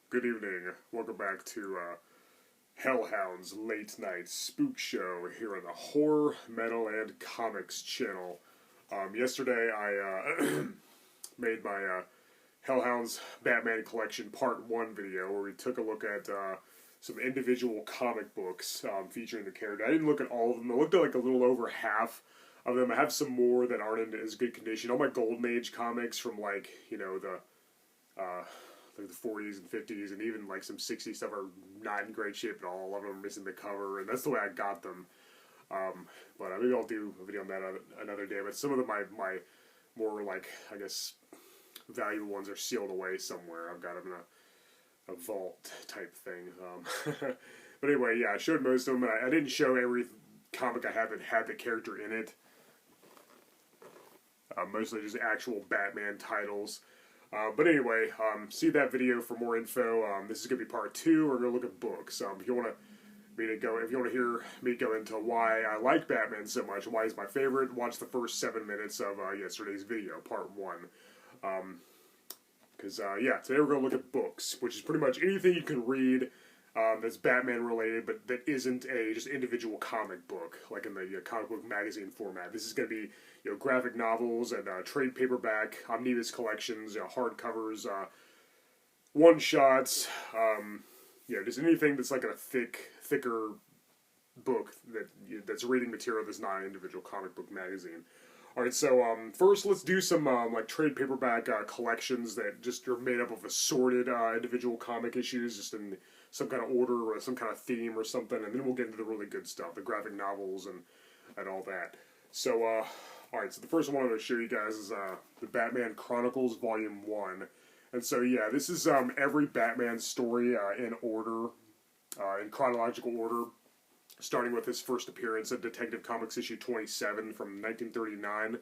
Good evening. Welcome back to Hellhound's late night spook show here on the Horror, Metal, and Comics channel. Yesterday I made my Hellhound's Batman Collection Part 1 video where we took a look at some individual comic books featuring the character. I didn't look at all of them. I looked at like a little over half of them. I have some more that aren't in as good condition. All my Golden Age comics from like, you know, the 40s and 50s and even like some 60s stuff are not in great shape at all. A lot of them are missing the cover, and that's the way I got them. But maybe I'll do a video on that another day. But some of them, my more like, I guess, valuable ones are sealed away somewhere. I've got them in a vault type thing. But anyway, yeah, I showed most of them. And I didn't show every comic I have that had the character in it. Mostly just actual Batman titles. But anyway, see that video for more info. This is going to be part 2. We're going to look at books. If you want to hear me go into why I like Batman so much, why he's my favorite, watch the first 7 minutes of yesterday's video, part 1. Yeah, today we're going to look at books, which is pretty much anything you can read that's Batman related, but that isn't a just individual comic book, like in the comic book magazine format. This is going to be graphic novels and trade paperback, omnibus collections, hardcovers, one-shots, just anything that's like a thicker book that's reading material that's not an individual comic book magazine. Alright, so first let's do some like trade paperback collections that just are made up of assorted individual comic issues, just in some kind of order or some kind of theme or something, and then we'll get into the really good stuff, the graphic novels and all that. So, alright, so the first one I'm going to show you guys is the Batman Chronicles Volume 1. And so, yeah, this is every Batman story in order, in chronological order, starting with his first appearance at Detective Comics issue 27 from 1939.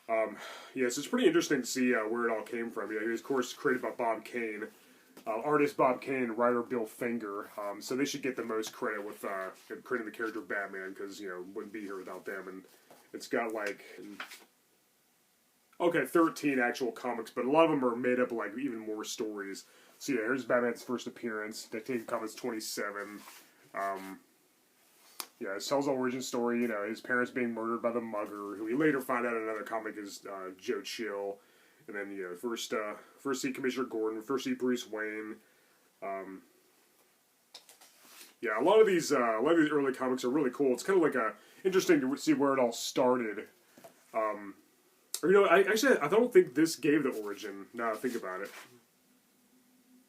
So it's pretty interesting to see where it all came from. He was, of course, created by Bob Kane. Artist Bob Kane, writer Bill Finger. So they should get the most credit with creating the character Batman, because, wouldn't be here without them. And it's got, like, 13 actual comics, but a lot of them are made up of, like, even more stories. So, yeah, here's Batman's first appearance, Detective Comics 27. It tells the origin story, his parents being murdered by the Mugger, who we later find out in another comic is Joe Chill. And then, first see Commissioner Gordon, first see Bruce Wayne. A lot of these early comics are really cool. It's kind of like interesting to see where it all started. I don't think this gave the origin. Now I think about it,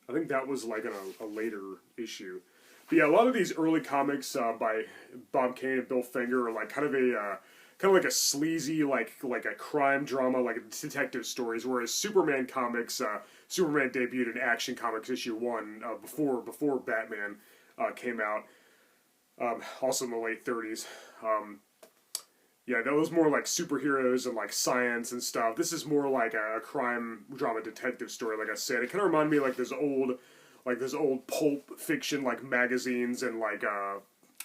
I think that was like a later issue. But yeah, a lot of these early comics by Bob Kane and Bill Finger are like kind of like a sleazy, like a crime drama, like detective stories. Whereas Superman comics, Superman debuted in Action Comics issue 1 before Batman came out, also in the late 30s. That was more like superheroes and like science and stuff. This is more like a crime drama detective story. Like I said, it kind of reminded me of like those old pulp fiction like magazines and like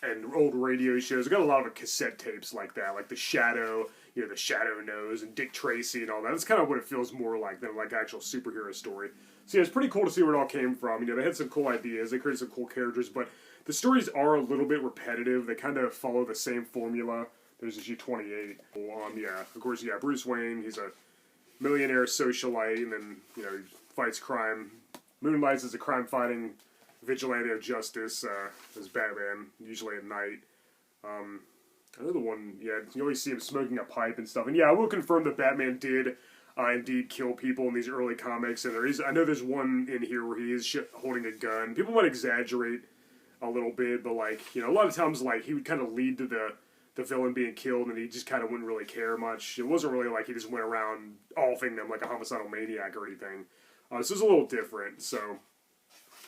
and old radio shows. I got a lot of cassette tapes like that, like The Shadow, The Shadow Knows, and Dick Tracy and all that. That's kind of what it feels more like than like actual superhero story. So yeah, it's pretty cool to see where it all came from. They had some cool ideas, they created some cool characters, but the stories are a little bit repetitive. They kind of follow the same formula. There's issue 28. Of course, Bruce Wayne, he's a millionaire socialite, and then, he fights crime. Moonlights as a crime-fighting vigilante of justice, as Batman, usually at night. Another one, you always see him smoking a pipe and stuff. And I will confirm that Batman did indeed kill people in these early comics. And I know there's one in here where he is holding a gun. People might exaggerate a little bit, but a lot of times he would kind of lead to the villain being killed, and he just kind of wouldn't really care much. It wasn't really like he just went around offing them like a homicidal maniac or anything. This is a little different, so.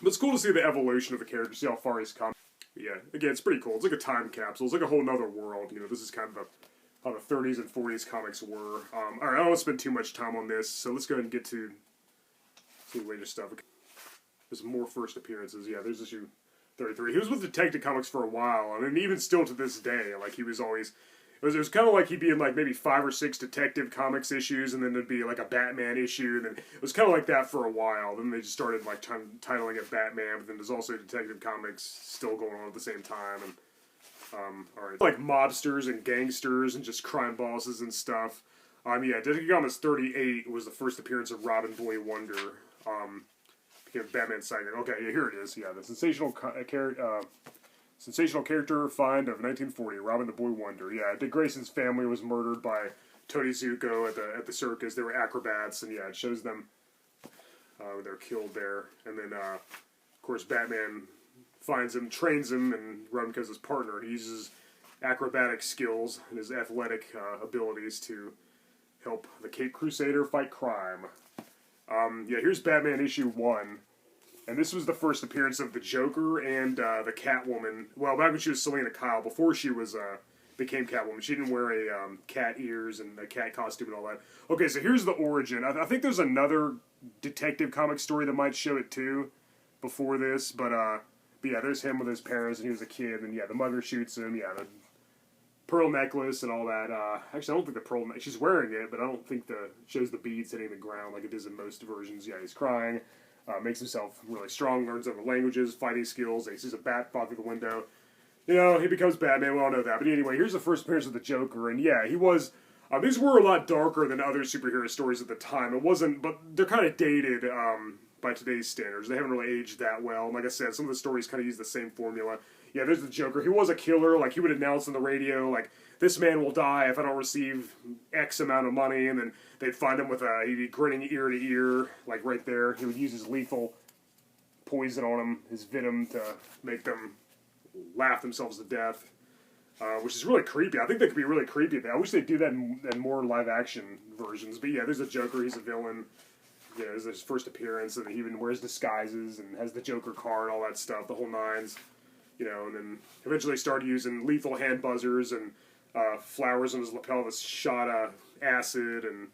But it's cool to see the evolution of the character, see how far he's come. Again, it's pretty cool. It's like a time capsule. It's like a whole nother world. This is kind of how the 30s and 40s comics were. Alright, I don't want to spend too much time on this, so let's go ahead and get to some later stuff. There's more first appearances. There's issue 33. He was with Detective Comics for a while, and even still to this day, he was always it was kind of like he'd be in like maybe 5 or 6 Detective Comics issues, and then there'd be like a Batman issue, and then it was kind of like that for a while. Then they just started like titling it Batman, but then there's also Detective Comics still going on at the same time, and alright. Like mobsters and gangsters and just crime bosses and stuff. Yeah, Detective Comics 38 was the first appearance of Robin Boy Wonder. Became Batman's sidekick. Okay, yeah, here it is. Yeah, the sensational character find of 1940, Robin the Boy Wonder. Yeah, Dick Grayson's family was murdered by Tony Zuko at the circus. They were acrobats, and yeah, it shows them they're killed there. And then, of course, Batman finds him, trains him, and Robin becomes his partner. And he uses acrobatic skills and his athletic abilities to help the Caped Crusader fight crime. Yeah, here's Batman issue 1. And this was the first appearance of the Joker and the Catwoman. Well, back when she was Selena Kyle, before she was became Catwoman. She didn't wear a cat ears and a cat costume and all that. Okay, so here's the origin. I think there's another Detective Comic story that might show it too before this. But yeah, there's him with his parents and he was a kid. And yeah, the mother shoots him. Yeah, the pearl necklace and all that. Actually, I don't think the pearl necklace, she's wearing it, but I don't think it shows the beads hitting the ground like it is in most versions. Yeah, he's crying. Makes himself really strong, learns other languages, fighting skills. He sees a bat fall through the window. You know, he becomes Batman. We all know that. But anyway, here's the first appearance of the Joker. And yeah, he was... these were a lot darker than other superhero stories at the time. It wasn't... But they're kind of dated by today's standards. They haven't really aged that well. And like I said, some of the stories kind of use the same formula. Yeah, there's the Joker. He was a killer. Like, he would announce on the radio, like, this man will die if I don't receive X amount of money. And then they'd find him with he'd be grinning ear to ear, like right there. He would use his lethal poison on him, his venom, to make them laugh themselves to death. Which is really creepy. I think that could be really creepy. I wish they'd do that in more live-action versions. But yeah, there's a Joker. He's a villain. Yeah, this is his first appearance. And he even wears disguises and has the Joker card, all that stuff, the whole nines. You know, and then eventually started using lethal hand buzzers and flowers on his lapel that shot acid and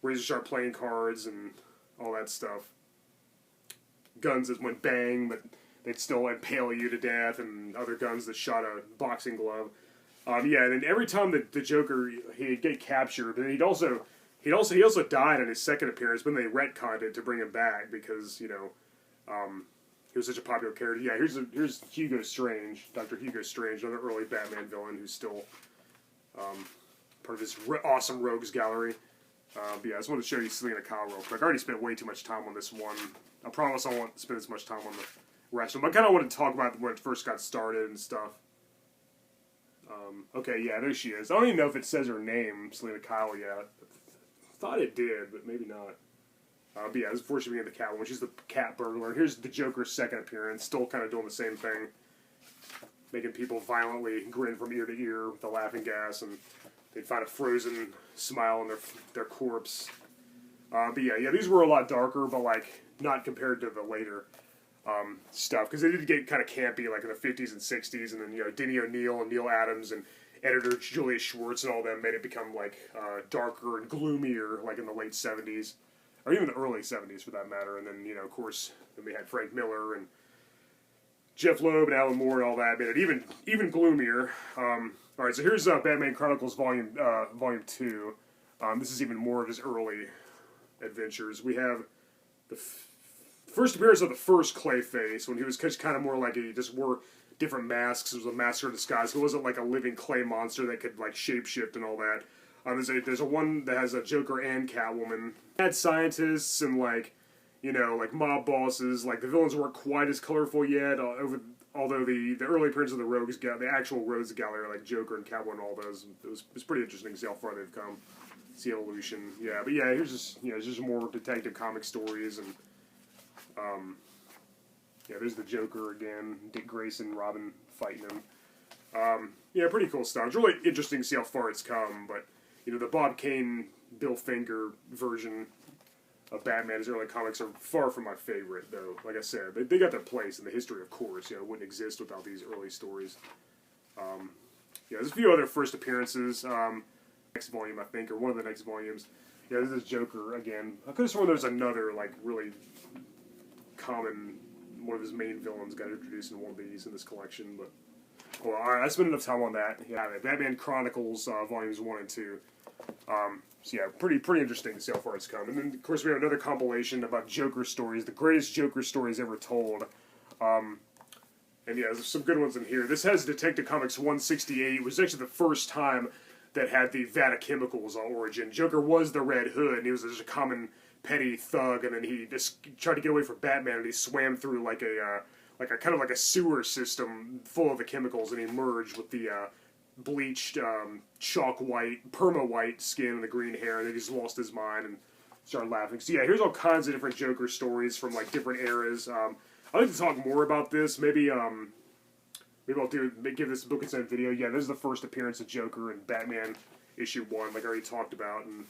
razor-sharp playing cards and all that stuff. Guns that went bang, but they'd still impale you to death, and other guns that shot a boxing glove. Yeah, and then every time the Joker, he'd get captured, but he also died in his second appearance, but then they retconned it to bring him back because, you know, he was such a popular character. Yeah, here's Hugo Strange, Dr. Hugo Strange, another early Batman villain who's still part of this awesome rogues gallery. But yeah, I just wanted to show you Selena Kyle real quick. I already spent way too much time on this one. I promise I won't spend as much time on the rest of them. I kind of want to talk about when it first got started and stuff. Okay, yeah, there she is. I don't even know if it says her name, Selena Kyle, yet. I thought it did, but maybe not. But yeah, this is before she became the Catwoman. She's the cat burglar. And here's the Joker's second appearance, still kind of doing the same thing. Making people violently grin from ear to ear with the laughing gas, and they'd find a frozen smile on their corpse. But yeah, these were a lot darker, but like not compared to the later stuff, because they did get kind of campy, like in the 50s and 60s, and then, you know, Denny O'Neil and Neil Adams and editor Julius Schwartz and all them made it become like darker and gloomier, like in the late 70s, or even the early 70s for that matter. And then, you know, of course, then we had Frank Miller and Jeff Loeb and Alan Moore and all that, made it even gloomier. Alright, so here's Batman Chronicles Volume 2. This is even more of his early adventures. We have the first appearance of the first Clayface, when he was kind of more like he just wore different masks. It was a master of disguise. It wasn't like a living clay monster that could like shapeshift and all that. There's a one that has a Joker and Catwoman. Had scientists and like, you know, like mob bosses. Like the villains weren't quite as colorful yet. Although the early appearance of the actual Rogues Gallery, like Joker and Catwoman, and all those, it was pretty interesting to see how far they've come. See evolution. Yeah, but yeah, here's just, you know, it's just more Detective Comic stories, and yeah, there's the Joker again, Dick Grayson, Robin fighting him. Yeah, pretty cool stuff. It's really interesting to see how far it's come, but, you know, the Bob Kane, Bill Finger version of Batman's early comics are far from my favorite, though. Like I said, they got their place in the history, of course. You know, it wouldn't exist without these early stories. Yeah, there's a few other first appearances. Next volume, I think, or one of the next volumes. Yeah, this is Joker again. I could have sworn there's another, like, really common, one of his main villains got introduced in one of these in this collection, but Well, alright, I spent enough time on that. Yeah, Batman Chronicles, volumes 1 and 2. So yeah, pretty interesting to see how far it's come. And then, of course, we have another compilation about Joker stories, the greatest Joker stories ever told. And yeah, there's some good ones in here. This has Detective Comics 168, which is actually the first time that had the Vat of Chemicals origin. Joker was the Red Hood, and he was just a common petty thug, and then he just tried to get away from Batman, and he swam through like a kind of like a sewer system full of the chemicals, and he merged with the bleached chalk white, perma white skin and the green hair, and then he just lost his mind and started laughing. So yeah, here's all kinds of different Joker stories from like different eras. I'd like to talk more about this. Maybe I'll give this book its own video. Yeah, this is the first appearance of Joker in Batman issue 1, like I already talked about, and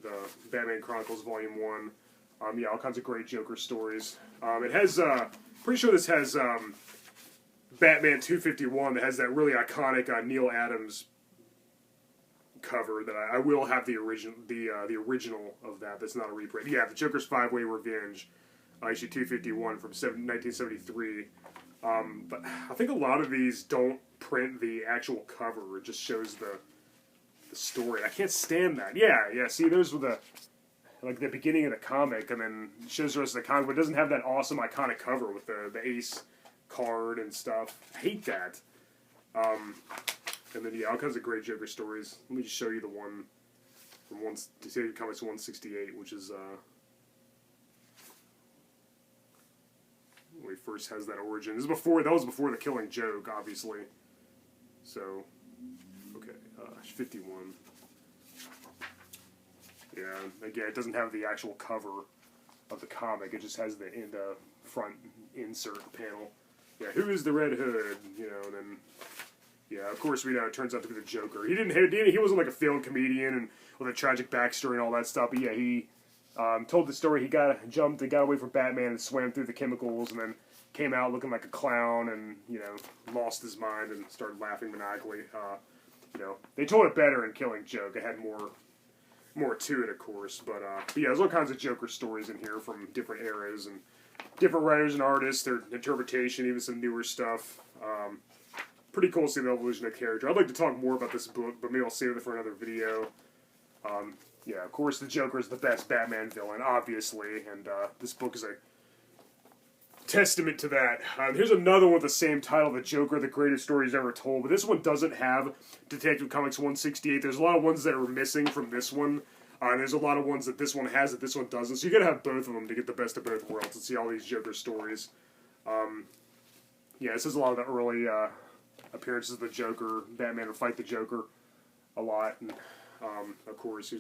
the Batman Chronicles Volume 1. Yeah, all kinds of great Joker stories. It has, pretty sure this has Batman 251 that has that really iconic Neil Adams cover that I will have the original of that. That's not a reprint. Yeah, the Joker's 5-Way Revenge, issue 251 from 1973. But I think a lot of these don't print the actual cover. It just shows the story. I can't stand that. Yeah. See, those were the beginning of the comic, and then it shows the rest of the comic, but it doesn't have that awesome iconic cover with the Ace card and stuff. I hate that. And then, yeah, all kinds of great Joker stories. Let me just show you the one from Detective Comics 168, which is, when he first has that origin. That was before the Killing Joke, obviously. So, okay, 51. Yeah, again, it doesn't have the actual cover of the comic. It just has the front insert panel. Yeah, who is the Red Hood? You know, and then, yeah, of course we know it turns out to be the Joker. He wasn't like a failed comedian and with a tragic backstory and all that stuff. But yeah, he told the story. He got away from Batman and swam through the chemicals, and then came out looking like a clown, and lost his mind and started laughing maniacally. They told it better in Killing Joke. It had more to it, of course, but yeah, there's all kinds of Joker stories in here from different eras and different writers and artists, their interpretation, even some newer stuff. Pretty cool to see the evolution of character. I'd like to talk more about this book, but maybe I'll save it for another video. Yeah, of course, the Joker is the best Batman villain, obviously, and this book is a testament to that. Here's another one with the same title, The Joker, the greatest stories ever told, but this one doesn't have Detective Comics 168. There's a lot of ones that are missing from this one, and there's a lot of ones that this one has that this one doesn't, so you gotta have both of them to get the best of both worlds and see all these Joker stories. Yeah, this is a lot of the early appearances of the Joker. Batman would fight the Joker a lot, and of course, he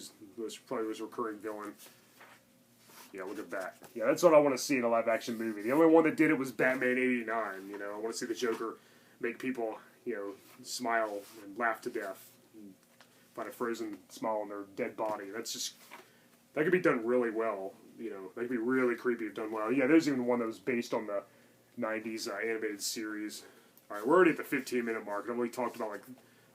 probably was a recurring villain. Yeah, look at that. Yeah, that's what I want to see in a live-action movie. The only one that did it was Batman '89. I want to see the Joker make people, smile and laugh to death, and find a frozen smile on their dead body. That could be done really well. That could be really creepy if done well. Yeah, there's even one that was based on the '90s animated series. All right, we're already at the 15-minute mark. I've only talked about like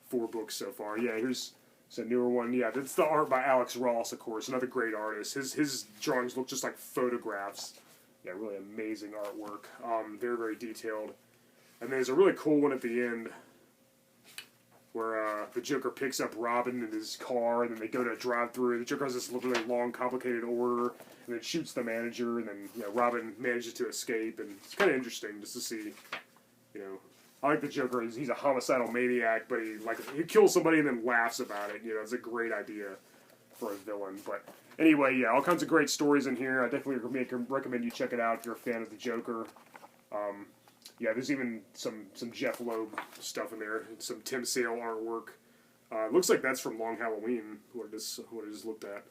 4 books so far. Yeah, here's a newer one. Yeah, that's the art by Alex Ross, of course, another great artist. His drawings look just like photographs. Yeah, really amazing artwork. Very, very detailed. And there's a really cool one at the end where the Joker picks up Robin in his car, and then they go to a drive-thru. The Joker has this really long, complicated order, and then shoots the manager, and then Robin manages to escape. And it's kind of interesting just to see, I like the Joker. He's a homicidal maniac, but he kills somebody and then laughs about it. It's a great idea for a villain. But anyway, yeah, all kinds of great stories in here. I definitely recommend you check it out if you're a fan of the Joker. Yeah, there's even some Jeff Loeb stuff in there, some Tim Sale artwork. Looks like that's from Long Halloween. What I just looked at.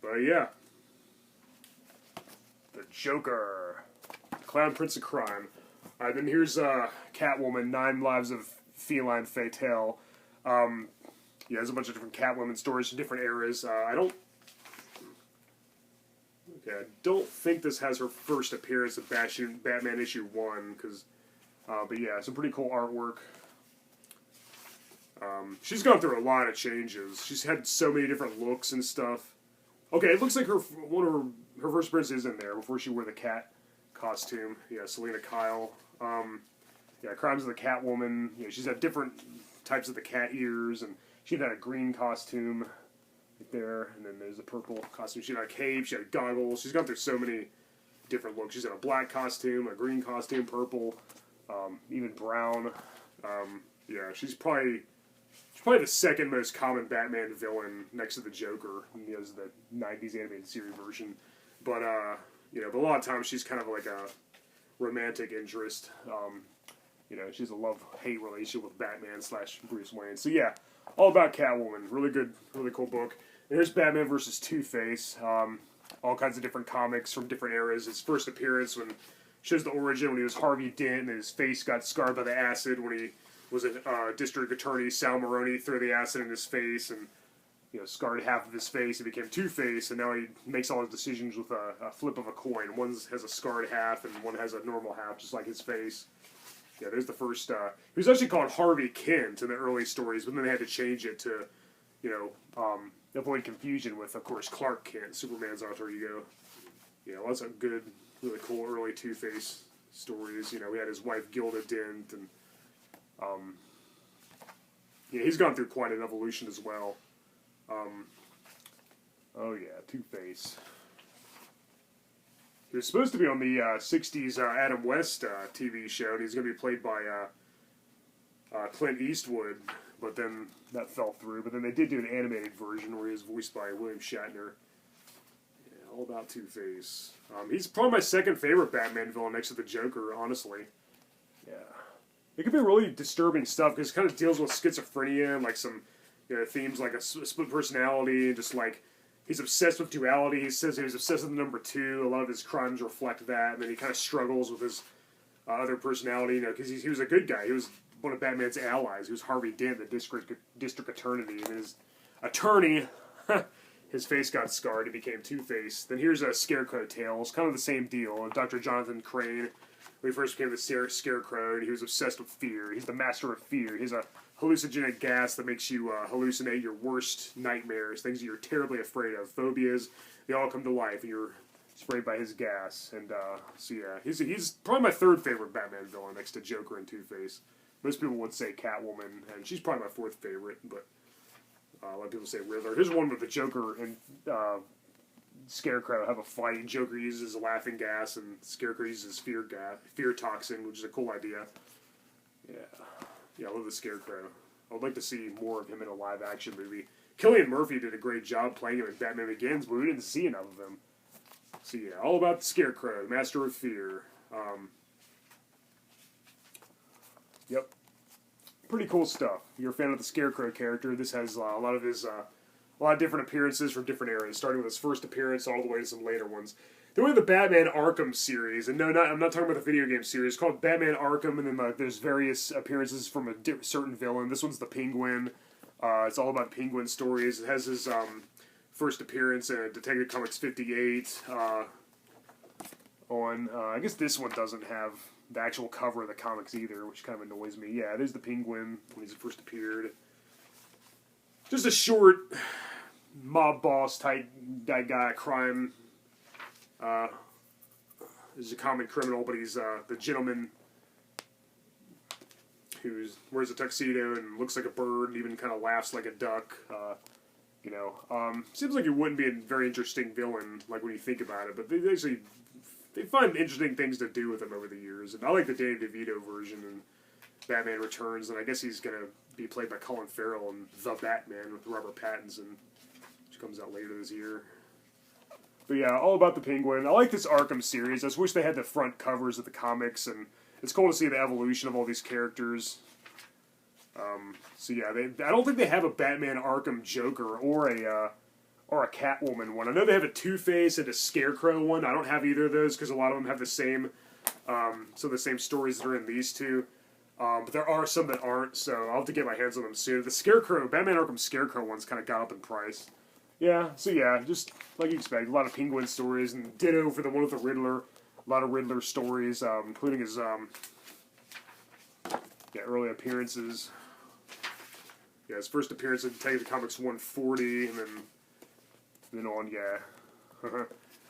But yeah, the Joker. Clown Prince of Crime. Alright, then here's Catwoman, 9 Lives of Feline Fatale. Yeah, there's a bunch of different Catwoman stories from different eras. I don't think this has her first appearance of Batman issue 1, but yeah, some pretty cool artwork. She's gone through a lot of changes. She's had so many different looks and stuff. Okay, it looks like her first appearance is in there before she wore the cat costume. Yeah, Selena Kyle. Yeah, Crimes of the Catwoman. You know, she's got different types of the cat ears, and she had a green costume right there, and then there's a purple costume. She had a cape, she had goggles. She's gone through so many different looks. She's got a black costume, a green costume, purple, even brown. Yeah, she's probably the second most common Batman villain next to the Joker. He has the 90s animated series version. But, you know, but a lot of times she's kind of like a romantic interest. You know, she has a love-hate relationship with Batman / Bruce Wayne. So, yeah, all about Catwoman. Really good, really cool book. And here's Batman versus Two-Face. All kinds of different comics from different eras. His first appearance when shows the origin when he was Harvey Dent and his face got scarred by the acid when he was a district attorney. Sal Maroni threw the acid in his face and, you know, scarred half of his face. He became Two-Face, and now he makes all his decisions with a flip of a coin. One has a scarred half and one has a normal half, just like his face. Yeah, there's the first. He was actually called Harvey Kent in the early stories, but then they had to change it to, you know, avoid confusion with, of course, Clark Kent, Superman's alter ego. You know, lots of good, really cool early Two-Face stories. You know, we had his wife Gilda Dent, and yeah, he's gone through quite an evolution as well. Oh yeah, Two-Face. He was supposed to be on the 60s Adam West TV show, and he's going to be played by Clint Eastwood, but then that fell through. But then they did do an animated version where he was voiced by William Shatner. Yeah, all about Two-Face. He's probably my second favorite Batman villain next to the Joker, honestly. Yeah. It can be really disturbing stuff, because it kind of deals with schizophrenia and like some, you know, themes like a split personality, and just like he's obsessed with duality. He says he was obsessed with the number 2. A lot of his crimes reflect that, and then he kind of struggles with his other personality, you know, because he was a good guy. He was one of Batman's allies. He was Harvey Dent, the district attorney, and his attorney, his face got scarred. He became Two-Face. Then here's a Scarecrow tale. It's kind of the same deal. Dr. Jonathan Crane, when he first became the Scarecrow, and he was obsessed with fear. He's the master of fear. He's a hallucinogenic gas that makes you hallucinate your worst nightmares, things that you're terribly afraid of, phobias. They all come to life, and you're sprayed by his gas. And so yeah, he's probably my third favorite Batman villain next to Joker and Two-Face. Most people would say Catwoman, and she's probably my fourth favorite, but a lot of people say Riddler. Here's one with the Joker and Scarecrow have a fight. Joker uses laughing gas, and Scarecrow uses fear toxin, which is a cool idea. Yeah, I love the Scarecrow. I would like to see more of him in a live-action movie. Cillian Murphy did a great job playing him in Batman Begins, but we didn't see enough of him. So yeah, all about the Scarecrow, the master of fear. Yep. Pretty cool stuff. If you're a fan of the Scarecrow character, this has a lot of different appearances from different eras, starting with his first appearance all the way to some later ones. Then we have the Batman Arkham series, and no, I'm not talking about the video game series. It's called Batman Arkham, and then there's various appearances from a certain villain. This one's the Penguin. It's all about Penguin stories. It has his first appearance in Detective Comics 58. I guess this one doesn't have the actual cover of the comics either, which kind of annoys me. Yeah, there's the Penguin when he first appeared. Just a short mob boss type guy, crime. He's a common criminal, but he's the gentleman who wears a tuxedo and looks like a bird and even kind of laughs like a duck. Seems like he wouldn't be a very interesting villain, like when you think about it, but they find interesting things to do with him over the years. And I like the Danny DeVito version in Batman Returns, and I guess he's going to be played by Colin Farrell in The Batman with Robert Pattinson, which comes out later this year. But yeah, all about the Penguin. I like this Arkham series. I just wish they had the front covers of the comics, and it's cool to see the evolution of all these characters. So yeah, I don't think they have a Batman Arkham Joker or a Catwoman one. I know they have a Two-Face and a Scarecrow one. I don't have either of those because a lot of them have the same, some of the same stories that are in these two. But there are some that aren't, so I'll have to get my hands on them soon. The Batman Arkham Scarecrow one's kind of got up in price. Yeah, so yeah, just like you expect, a lot of Penguin stories, and ditto for the one with the Riddler. A lot of Riddler stories, including his early appearances. Yeah, his first appearance in Detective Comics 140, and then on, yeah.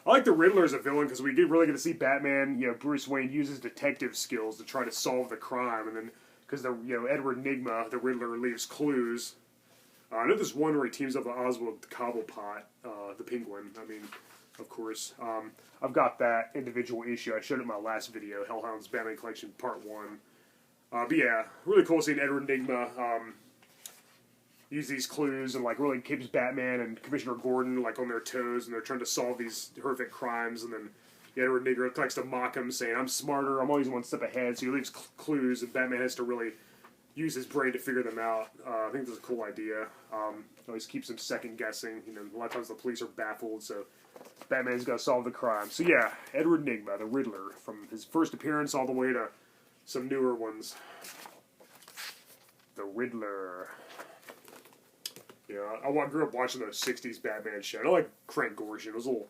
I like the Riddler as a villain because we really get to see Batman, Bruce Wayne use his detective skills to try to solve the crime, and then because Edward Nygma, the Riddler, leaves clues. I know there's one where he teams up with Oswald Cobblepot, the Penguin. I mean, of course. I've got that individual issue. I showed it in my last video, Hellhound's Batman Collection Part 1. But yeah, really cool seeing Edward Nygma use these clues and like really keeps Batman and Commissioner Gordon like on their toes, and they're trying to solve these horrific crimes. And then Edward Nygma likes to mock him, saying, "I'm smarter. I'm always one step ahead." So he leaves clues, and Batman has to really use his brain to figure them out. I think that's a cool idea. Always keeps him second guessing. A lot of times the police are baffled, so Batman's got to solve the crime. So yeah, Edward Nygma, the Riddler, from his first appearance all the way to some newer ones. The Riddler. I grew up watching the 60s Batman show. I like Frank Gorshin. It was a little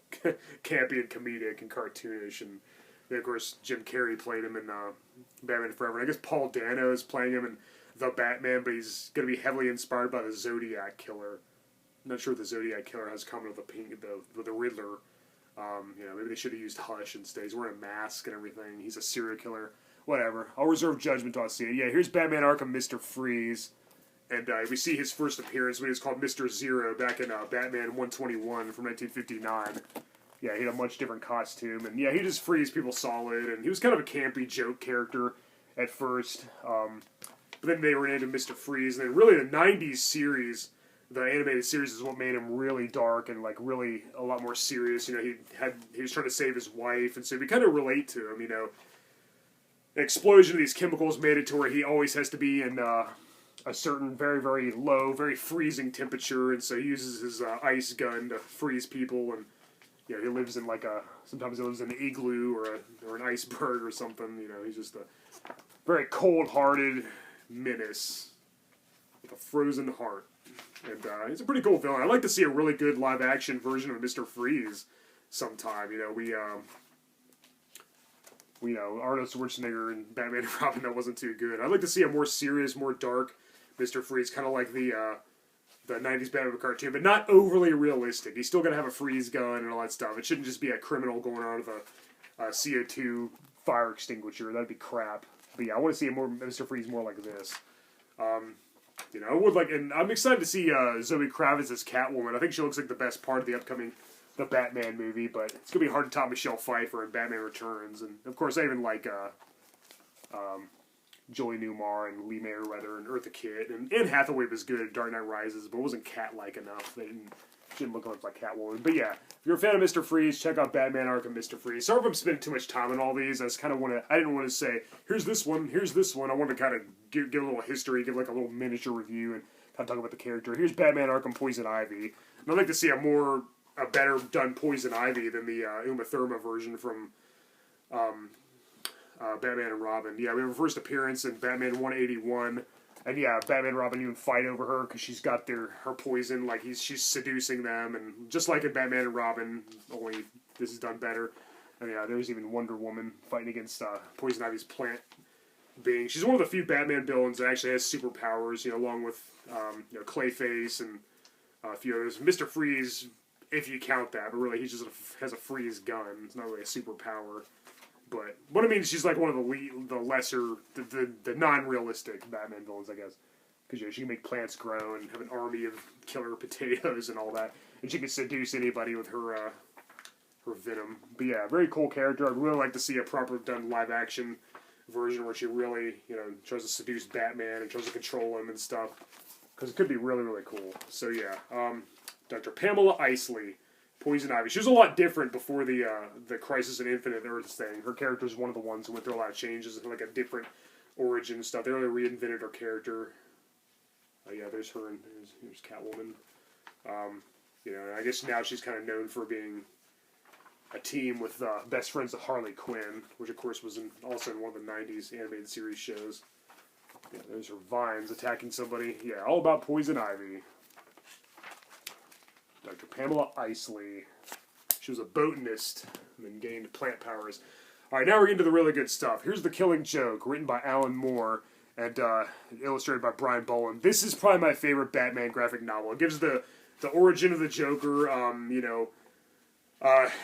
campy and comedic and cartoonish. And then, of course, Jim Carrey played him in Batman Forever. And I guess Paul Dano is playing him in The Batman, but he's going to be heavily inspired by the Zodiac Killer. I'm not sure if the Zodiac Killer has common with the Riddler. Maybe they should have used Hush instead. He's wearing a mask and everything. He's a serial killer. Whatever. I'll reserve judgment till I see it. Yeah, here's Batman Arkham Mr. Freeze. And we see his first appearance when he was called Mr. Zero back in Batman 121 from 1959. Yeah, he had a much different costume. And yeah, he just frees people solid. And he was kind of a campy joke character at first. But then they ran into Mr. Freeze. And then really the 90s series, the animated series, is what made him really dark and like really a lot more serious. He was trying to save his wife. And so we kind of relate to him, An explosion of these chemicals made it to where he always has to be in a certain very, very low, very freezing temperature, and so he uses his ice gun to freeze people, and he lives in sometimes he lives in an igloo or an iceberg or something. He's just a very cold-hearted menace with a frozen heart, and he's a pretty cool villain. I'd like to see a really good live-action version of Mr. Freeze sometime. Arnold Schwarzenegger and Batman and Robin, that wasn't too good. I'd like to see a more serious, more dark Mr. Freeze, kind of like the 90s Batman cartoon, but not overly realistic. He's still going to have a freeze gun and all that stuff. It shouldn't just be a criminal going around with a CO2 fire extinguisher. That'd be crap. But yeah, I want to see a more Mr. Freeze more like this. I would like, and I'm excited to see Zoe Kravitz as Catwoman. I think she looks like the best part of the Batman movie, but it's going to be hard to top Michelle Pfeiffer in Batman Returns. And, of course, I even like Jolie Newmar and Lee Meriwether and Eartha Kitt. And Anne Hathaway was good at Dark Knight Rises, but wasn't cat-like enough. She didn't look like Catwoman. But yeah, if you're a fan of Mr. Freeze, check out Batman Arkham Mr. Freeze. Sorry if I'm spending too much time on all these. I didn't want to say, here's this one. I wanted to kind of give a little history, give like a little miniature review, and kind of talk about the character. Here's Batman Arkham Poison Ivy. And I'd like to see a better done Poison Ivy than the Uma Thurman version from Batman and Robin. Yeah, we have her first appearance in Batman 181, and yeah, Batman and Robin even fight over her because she's got her poison, like she's seducing them, and just like in Batman and Robin, only this is done better. And yeah, there's even Wonder Woman fighting against Poison Ivy's plant being. She's one of the few Batman villains that actually has superpowers, along with Clayface and a few others. Mr. Freeze, if you count that, but really he just has a freeze gun. It's not really a superpower. But what I mean is she's like one of the lesser, the non-realistic Batman villains, I guess. Because she can make plants grow and have an army of killer potatoes and all that. And she can seduce anybody with her venom. But yeah, very cool character. I'd really like to see a proper done live-action version where she really, tries to seduce Batman and tries to control him and stuff. Because it could be really, really cool. So yeah, Dr. Pamela Eisley, Poison Ivy. She was a lot different before the Crisis on Infinite Earths thing. Her character is one of the ones who went through a lot of changes and like a different origin stuff. They really reinvented her character. Yeah, there's her and here's Catwoman. I guess now she's kind of known for being a team with best friends of Harley Quinn, which of course was also in one of the 90s animated series shows. Yeah, there's her vines attacking somebody. Yeah, all about Poison Ivy. Dr. Pamela Eisley. She was a botanist and then gained plant powers. Alright, now we're getting to the really good stuff. Here's The Killing Joke, written by Alan Moore and illustrated by Brian Boland. This is probably my favorite Batman graphic novel. It gives the origin of the Joker,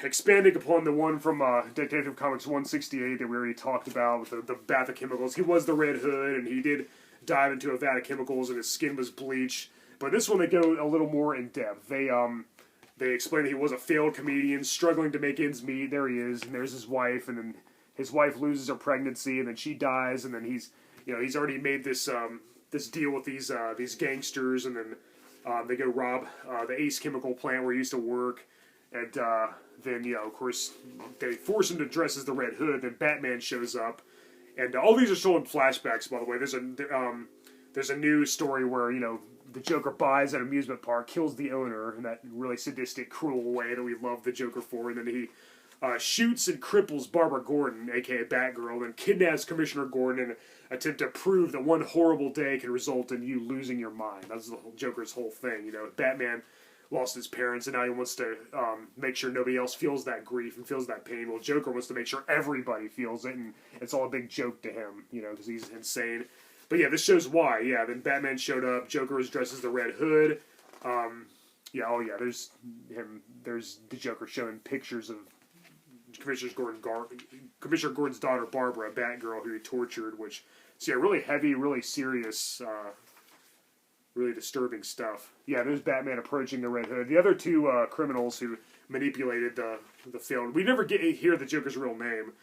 Expanding upon the one from Detective Comics 168 that we already talked about with the bath of chemicals. He was the Red Hood, and he did dive into a vat of chemicals, and his skin was bleached. But this one, they go a little more in depth. They explain that he was a failed comedian, struggling to make ends meet. There he is, and there's his wife, and then his wife loses her pregnancy, and then she dies, and then he's already made this this deal with these gangsters, and then they go rob the Ace Chemical plant where he used to work, and then of course they force him to dress as the Red Hood. Then Batman shows up, and all these are shown in flashbacks. By the way, there's a new story where the Joker buys an amusement park, kills the owner in that really sadistic, cruel way that we love the Joker for, and then he shoots and cripples Barbara Gordon, aka Batgirl, and kidnaps Commissioner Gordon in an attempt to prove that one horrible day can result in you losing your mind. That's the Joker's whole thing. Batman lost his parents, and now he wants to make sure nobody else feels that grief and feels that pain. Well, Joker wants to make sure everybody feels it, and it's all a big joke to him, because he's insane. But yeah, this shows why. Yeah, then Batman showed up. Joker was dressed as the Red Hood. There's him. There's the Joker showing pictures of Commissioner Gordon's daughter Barbara, Batgirl, who he tortured. Really heavy, really serious, really disturbing stuff. Yeah, there's Batman approaching the Red Hood. The other two criminals who manipulated the failed. We never hear the Joker's real name.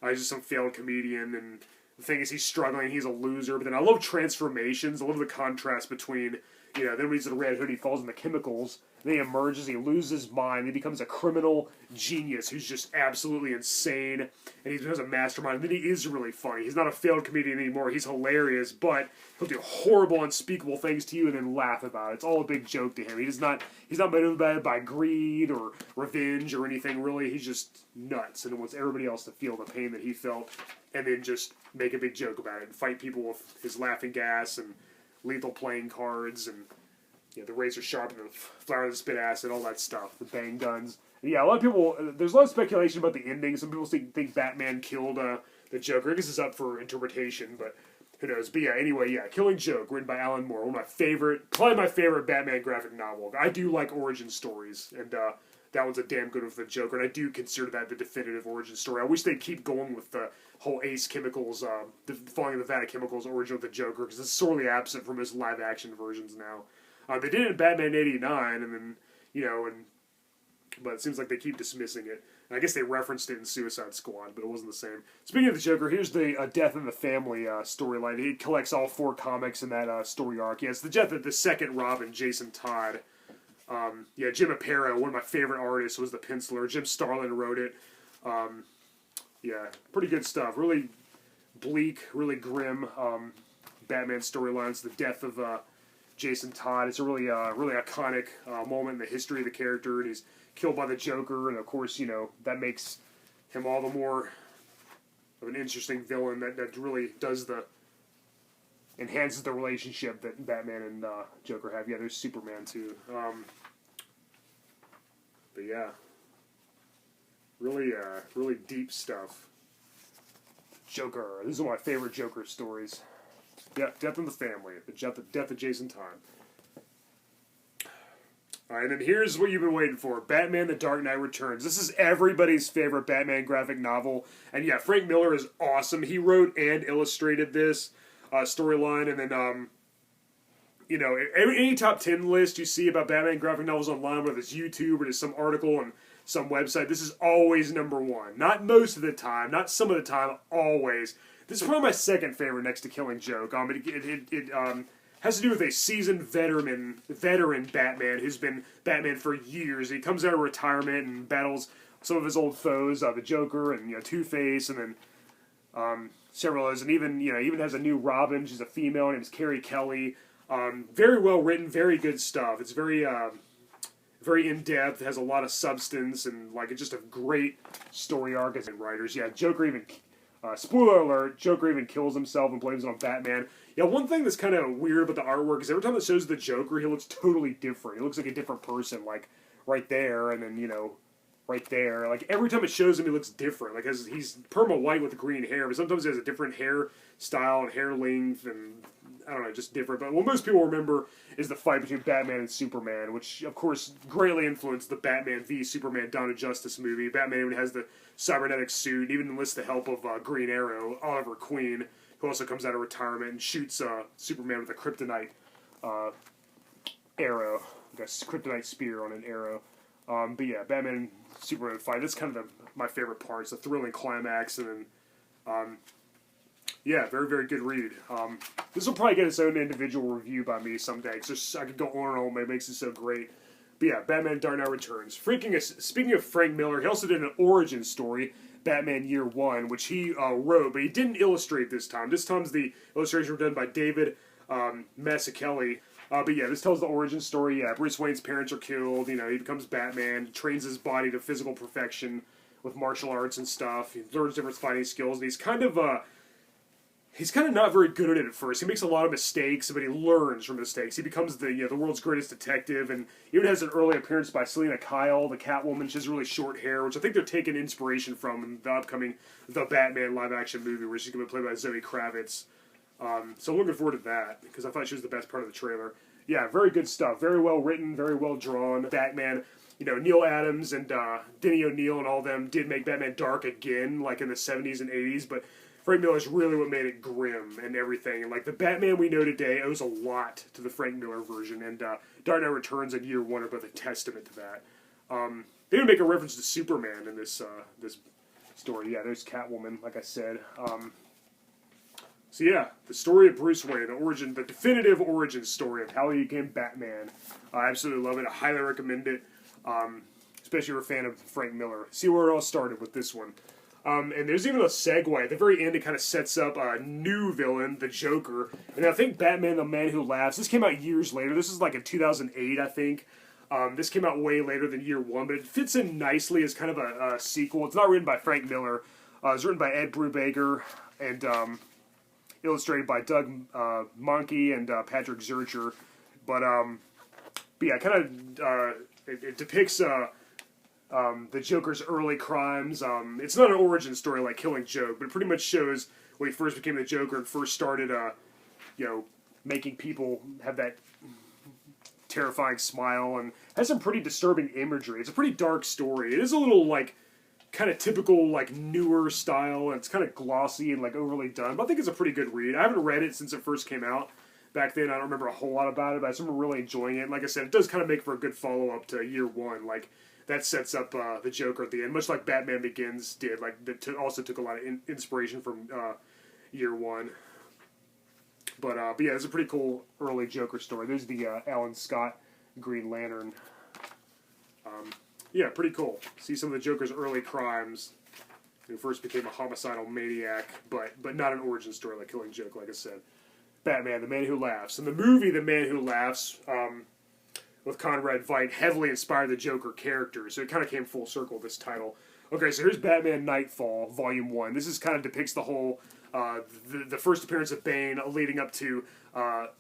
He's just some failed comedian, and the thing is, he's struggling, he's a loser, but then I love transformations, I love the contrast between, then he's the Red Hood, he falls in the chemicals, then he emerges, he loses his mind, he becomes a criminal genius who's just absolutely insane, and he becomes a mastermind, and then he is really funny. He's not a failed comedian anymore, he's hilarious, but he'll do horrible, unspeakable things to you and then laugh about it. It's all a big joke to him. He's not motivated by greed or revenge or anything, really. He's just nuts, and wants everybody else to feel the pain that he felt, and then just make a big joke about it and fight people with his laughing gas and lethal playing cards and the razor sharp and the flower and the spit acid, all that stuff, the bang guns. And a lot of people, there's a lot of speculation about the ending. Some people think Batman killed the Joker. I guess it's up for interpretation, but who knows. But Killing Joke, written by Alan Moore, probably my favorite Batman graphic novel. I do like origin stories, and that one's a damn good with the Joker, and I do consider that the definitive origin story. I wish they'd keep going with the whole Ace Chemicals, falling in the vat of chemicals origin of the Joker, because it's sorely absent from his live-action versions now. They did it in Batman '89, and then, but it seems like they keep dismissing it. And I guess they referenced it in Suicide Squad, but it wasn't the same. Speaking of the Joker, here's the Death in the Family storyline. He collects all 4 comics in that story arc. Yeah, it's the death of the second Robin, Jason Todd. Jim Aparo, one of my favorite artists, was the penciler. Jim Starlin wrote it. Pretty good stuff. Really bleak, really grim Batman storylines. The death of Jason Todd. It's a really iconic moment in the history of the character, and he's killed by the Joker, and of course, that makes him all the more of an interesting villain that really enhances the relationship that Batman and Joker have. Yeah, there's Superman too. Really deep stuff. Joker. This is one of my favorite Joker stories. Death in the Family. The death of Jason Todd. Alright, and then here's what you've been waiting for. Batman The Dark Knight Returns. This is everybody's favorite Batman graphic novel. And Frank Miller is awesome. He wrote and illustrated this storyline. And then, any top 10 list you see about Batman graphic novels online, whether it's YouTube or just some article on some website, this is always number 1. Not most of the time, not some of the time, always. This is probably my second favorite next to Killing Joke. It has to do with a seasoned veteran Batman who's been Batman for years. He comes out of retirement and battles some of his old foes, the Joker and Two-Face, and then several others, and even has a new Robin. She's a female. Her name's Carrie Kelly. Very well written, very good stuff. It's very in depth. Has a lot of substance, and it's just a great story arc as in writers. Joker even. Spoiler alert, Joker even kills himself and blames it on Batman. One thing that's kind of weird about the artwork is every time it shows the Joker, he looks totally different. He looks like a different person, right there, and then, right there. Like, every time it shows him, he looks different. Like, he's perma white with green hair, but sometimes he has a different hair style and hair length, and I don't know, just different. But what most people remember is the fight between Batman and Superman, which, of course, greatly influenced the Batman v Superman Dawn of Justice movie. Batman even has the cybernetic suit, even enlists the help of Green Arrow, Oliver Queen, who also comes out of retirement and shoots Superman with a kryptonite arrow, like a kryptonite spear on an arrow. But yeah, Batman and Superman fight. That's kind of my favorite part. It's a thrilling climax, and then, yeah, very, very good read. This will probably get its own individual review by me someday, because I could go on and on, but it makes it so great. But yeah, Batman Dark Knight Returns. Speaking of Frank Miller, he also did an origin story, Batman Year One, which he wrote, but he didn't illustrate this time. This time's the illustrations were done by David Mazzucchelli. But yeah, this tells the origin story. Yeah, Bruce Wayne's parents are killed. You know, he becomes Batman, trains his body to physical perfection with martial arts and stuff. He learns different fighting skills, and he's kind of not very good at it at first. He makes a lot of mistakes, but he learns from mistakes. He becomes the world's greatest detective, and even has an early appearance by Selena Kyle, the Catwoman. She has really short hair, which I think they're taking inspiration from in the upcoming The Batman live-action movie, where she's going to be played by Zoe Kravitz. So I'm looking forward to that, because I thought she was the best part of the trailer. Yeah, very good stuff. Very well written, very well drawn. Batman, you know, Neil Adams and Denny O'Neil and all them did make Batman dark again, like in the 70s and 80s, but Frank Miller's really what made it grim and everything. And like the Batman we know today owes a lot to the Frank Miller version, and Dark Knight Returns and Year One are both a testament to that. They even make a reference to Superman in this story. Yeah, there's Catwoman, like I said. So yeah, the story of Bruce Wayne, the definitive origin story of how he became Batman. I absolutely love it. I highly recommend it, especially if you're a fan of Frank Miller. See where it all started with this one. And there's even a segue. At the very end, it kind of sets up a new villain, the Joker. And I think Batman, the Man Who Laughs, this came out years later. This is like in 2008, I think. This came out way later than Year One, but it fits in nicely as kind of a sequel. It's not written by Frank Miller. It was written by Ed Brubaker and illustrated by Doug Mahnke and Patrick Zurcher. But yeah, kind of it depicts the Joker's early crimes. It's not an origin story like Killing Joke, but it pretty much shows when he first became the Joker and first started, you know, making people have that terrifying smile, and has some pretty disturbing imagery. It's a pretty dark story. It is a little, like, kind of typical, like, newer style, and it's kind of glossy and, like, overly done, but I think it's a pretty good read. I haven't read it since it first came out. Back then, I don't remember a whole lot about it, but I just remember really enjoying it. And like I said, it does kind of make for a good follow-up to Year One. Like, that sets up the Joker at the end, much like Batman Begins did. Like, that also took a lot of inspiration from Year One. But yeah, it's a pretty cool early Joker story. There's the Alan Scott Green Lantern. Yeah, pretty cool. See some of the Joker's early crimes. Who first became a homicidal maniac, but not an origin story like Killing Joke, like I said. Batman, The Man Who Laughs. And the movie The Man Who Laughs, with Conrad Veidt, heavily inspired the Joker character, so it kind of came full circle, this title. Okay, so here's Batman Nightfall, Volume 1. This is kind of depicts the whole, the first appearance of Bane leading up to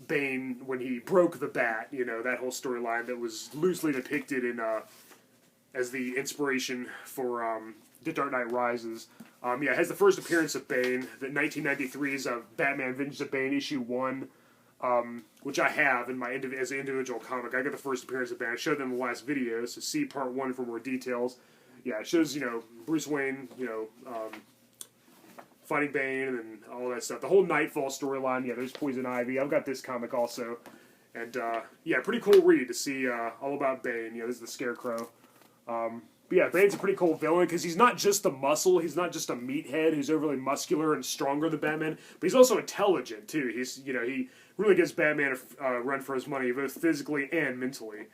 Bane when he broke the bat, you know, that whole storyline that was loosely depicted in, as the inspiration for The Dark Knight Rises. Yeah, it has the first appearance of Bane, the 1993's Batman Vengeance of Bane, issue 1, which I have in my as an individual comic. I got the first appearance of Bane. I showed them in the last video, so see part 1 for more details. Yeah, it shows, you know, Bruce Wayne, you know, fighting Bane and all that stuff. The whole Nightfall storyline, yeah, there's Poison Ivy. I've got this comic also. And, yeah, pretty cool read to see all about Bane. You know, this is the Scarecrow. But yeah, Bane's a pretty cool villain, because he's not just a muscle, he's not just a meathead who's overly muscular and stronger than Batman, but he's also intelligent, too. He's, you know, he really gives Batman a run for his money, both physically and mentally.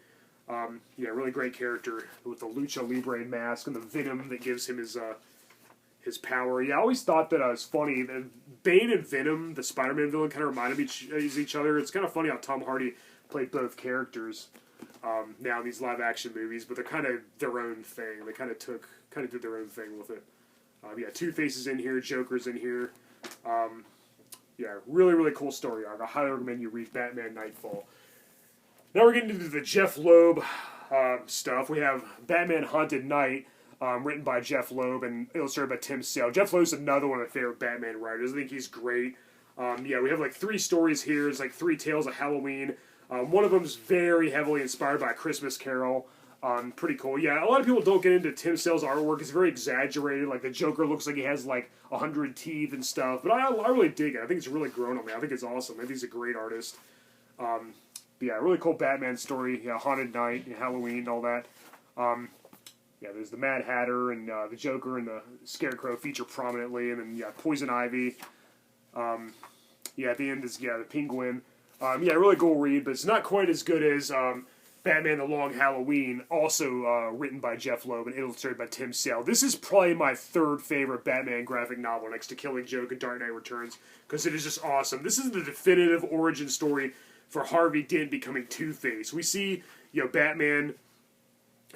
Yeah, really great character with the Lucha Libre mask and the venom that gives him his power. Yeah, I always thought that it was funny that Bane and Venom, the Spider-Man villain, kind of reminded each other. It's kind of funny how Tom Hardy played both characters now in these live-action movies, but they're kind of their own thing. They kind of did their own thing with it. Yeah, Two-Face's in here, Joker's in here. Yeah, really, really cool story arc. I highly recommend you read Batman Nightfall. Now we're getting into the Jeff Loeb stuff. We have Batman Haunted Night. written by Jeff Loeb and illustrated by Tim Sale. Jeff Loeb's another one of my favorite Batman writers. I think he's great. Yeah, we have like 3 stories here. It's like 3 tales of Halloween. One of them is very heavily inspired by A Christmas Carol. Pretty cool. Yeah, a lot of people don't get into Tim Sale's artwork. It's very exaggerated. Like, the Joker looks like he has like 100 teeth and stuff. But I really dig it. I think it's really grown on me. I think it's awesome. I think he's a great artist. But yeah, really cool Batman story. Yeah, Haunted Night, Halloween, and all that. Yeah, there's the Mad Hatter and the Joker and the Scarecrow feature prominently. And then, yeah, Poison Ivy. Yeah, at the end is, yeah, the Penguin. Yeah, really cool read, but it's not quite as good as Batman The Long Halloween, also written by Jeff Loeb and illustrated by Tim Sale. This is probably my 3rd favorite Batman graphic novel next to Killing Joke and Dark Knight Returns, because it is just awesome. This is the definitive origin story for Harvey Dent becoming Two-Face. We see, Batman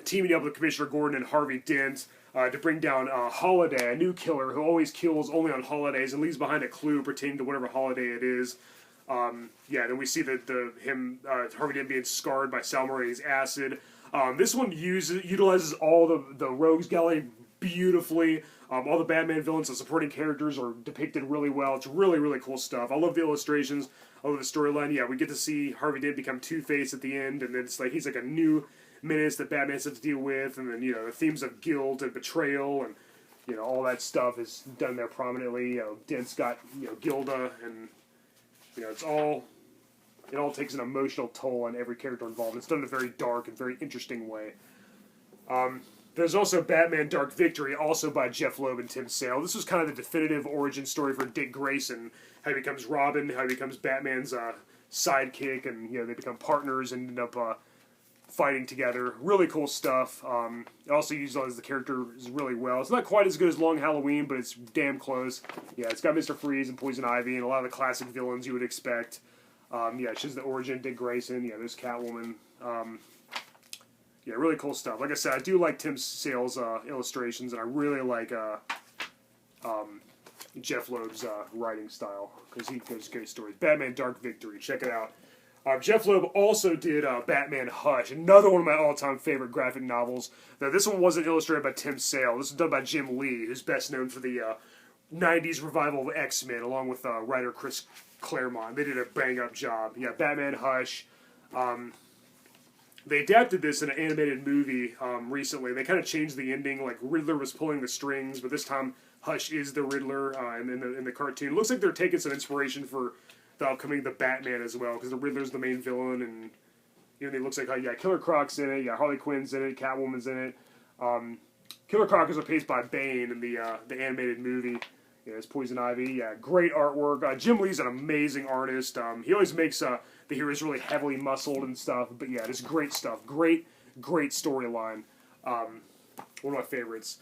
teaming up with Commissioner Gordon and Harvey Dent to bring down Holiday, a new killer who always kills only on holidays and leaves behind a clue pertaining to whatever holiday it is. Yeah, then we see Harvey Dent being scarred by Sal Murray's acid. This one utilizes all the Rogues Gallery beautifully. All the Batman villains and supporting characters are depicted really well. It's really, really cool stuff. I love the illustrations. I love the storyline. Yeah, we get to see Harvey Dent become Two-Face at the end, and then it's like he's like a new menace that Batman has to deal with, and then, the themes of guilt and betrayal and, all that stuff is done there prominently. Dent's got, Gilda, and it all takes an emotional toll on every character involved. It's done in a very dark and very interesting way. There's also Batman Dark Victory, also by Jeff Loeb and Tim Sale. This was kind of the definitive origin story for Dick Grayson, how he becomes Robin, how he becomes Batman's sidekick, and they become partners and end up fighting together. Really cool stuff. It also utilizes the characters really well. It's not quite as good as Long Halloween, but it's damn close. Yeah, it's got Mr. Freeze and Poison Ivy and a lot of the classic villains you would expect. Yeah, it shows the origin of Dick Grayson. Yeah, there's Catwoman. Yeah, really cool stuff. Like I said, I do like Tim Sale's illustrations, and I really like Jeff Loeb's writing style, because he does great stories. Batman Dark Victory. Check it out. Jeff Loeb also did Batman Hush, another one of my all-time favorite graphic novels. Now, this one wasn't illustrated by Tim Sale. This was done by Jim Lee, who's best known for the 90s revival of X-Men, along with writer Chris Claremont. They did a bang-up job. Yeah, Batman Hush. They adapted this in an animated movie recently. They kind of changed the ending. Like, Riddler was pulling the strings, but this time Hush is the Riddler in the cartoon. It looks like they're taking some inspiration for the upcoming The Batman as well, because the Riddler's the main villain, and it looks like Killer Croc's in it, Harley Quinn's in it, Catwoman's in it. Killer Croc is replaced by Bane in the animated movie. It's Poison Ivy. Yeah, great artwork. Jim Lee's an amazing artist. He always makes the heroes really heavily muscled and stuff, but yeah, it's great stuff. Great storyline. One of my favorites.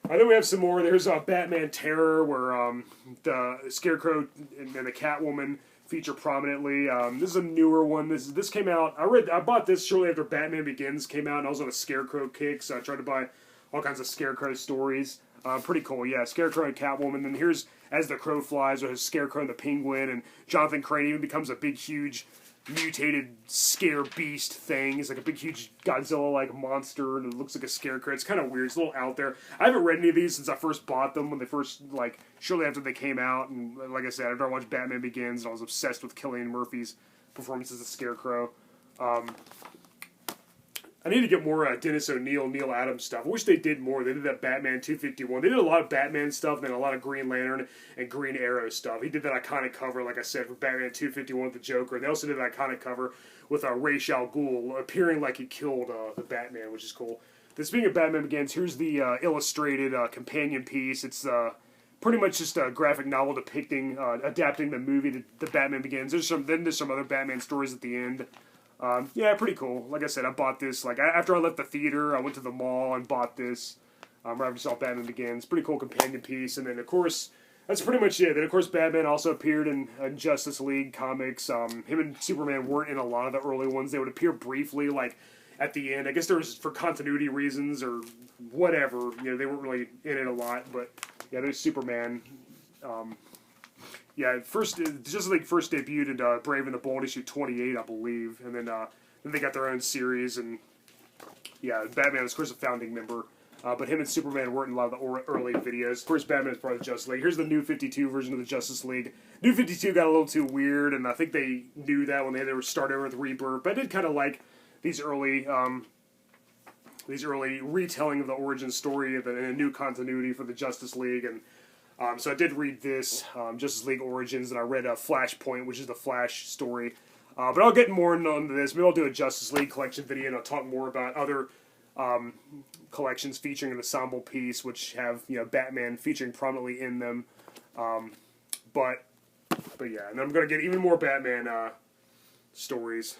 Then we have some more. There's Batman Terror, where the Scarecrow and the Catwoman feature prominently. This is a newer one. This came out. I bought this shortly after Batman Begins came out, and I was on a Scarecrow kick, so I tried to buy all kinds of Scarecrow stories. Pretty cool, yeah. Scarecrow and Catwoman. And here's As the Crow Flies, with Scarecrow and the Penguin, and Jonathan Crane even becomes a big, huge, mutated scare beast thing. He's like a big, huge Godzilla-like monster, and it looks like a scarecrow. It's kind of weird. It's a little out there. I haven't read any of these since I first bought them, when they first, shortly after they came out. And like I said, after I watched Batman Begins, and I was obsessed with Cillian Murphy's performance as a Scarecrow. I need to get more Dennis O'Neil, Neil Adams stuff. I wish they did more. They did that Batman 251. They did a lot of Batman stuff, and then a lot of Green Lantern and Green Arrow stuff. He did that iconic cover, like I said, for Batman 251 with the Joker. And they also did that iconic cover with Ra's al Ghul appearing like he killed the Batman, which is cool. Then speaking of Batman Begins, here's the illustrated companion piece. It's pretty much just a graphic novel depicting, adapting the movie to Batman Begins. There's some other Batman stories at the end. Yeah, pretty cool. Like I said, I bought this, after I left the theater, I went to the mall and bought this, right after I saw Batman Begins. Pretty cool companion piece. And then, of course, that's pretty much it. Then, of course, Batman also appeared in Justice League comics. Him and Superman weren't in a lot of the early ones. They would appear briefly, at the end. I guess there was for continuity reasons or whatever. They weren't really in it a lot. But, yeah, there's Superman. Yeah, Justice League first debuted in Brave and the Bold issue 28, I believe, and then they got their own series, and yeah, Batman was, of course, a founding member. But him and Superman weren't in a lot of the early videos. First Batman is part of the Justice League. Here's the New 52 version of the Justice League. New 52 got a little too weird, and I think they knew that when they were starting with Rebirth. But I did kind of like these early retelling of the origin story and a new continuity for the Justice League. And so I did read this, Justice League Origins, and I read Flashpoint, which is the Flash story. But I'll get more into this. Maybe I'll do a Justice League collection video, and I'll talk more about other collections featuring an ensemble piece, which have, you know, Batman featuring prominently in them. But yeah, and I'm going to get even more Batman stories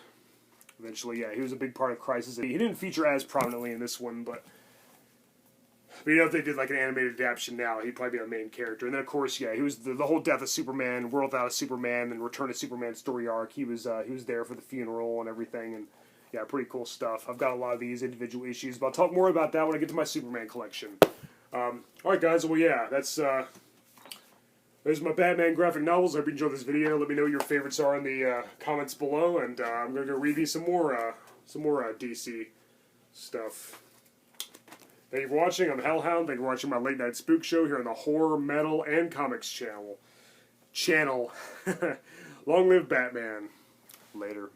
eventually. Yeah, he was a big part of Crisis. He didn't feature as prominently in this one, but you know, if they did like an animated adaptation now, he'd probably be a main character. And then, of course, yeah, he was the whole Death of Superman, World Without a Superman, and Return of Superman story arc. He was there for the funeral and everything, and yeah, pretty cool stuff. I've got a lot of these individual issues, but I'll talk more about that when I get to my Superman collection. Alright guys, well yeah, there's my Batman graphic novels. I hope you enjoyed this video. Let me know what your favorites are in the comments below, and I'm going to go review some more DC stuff. Thank you for watching. I'm Hellhound. Thank you for watching my late night spook show here on the Horror, Metal, and Comics channel. Long live Batman. Later.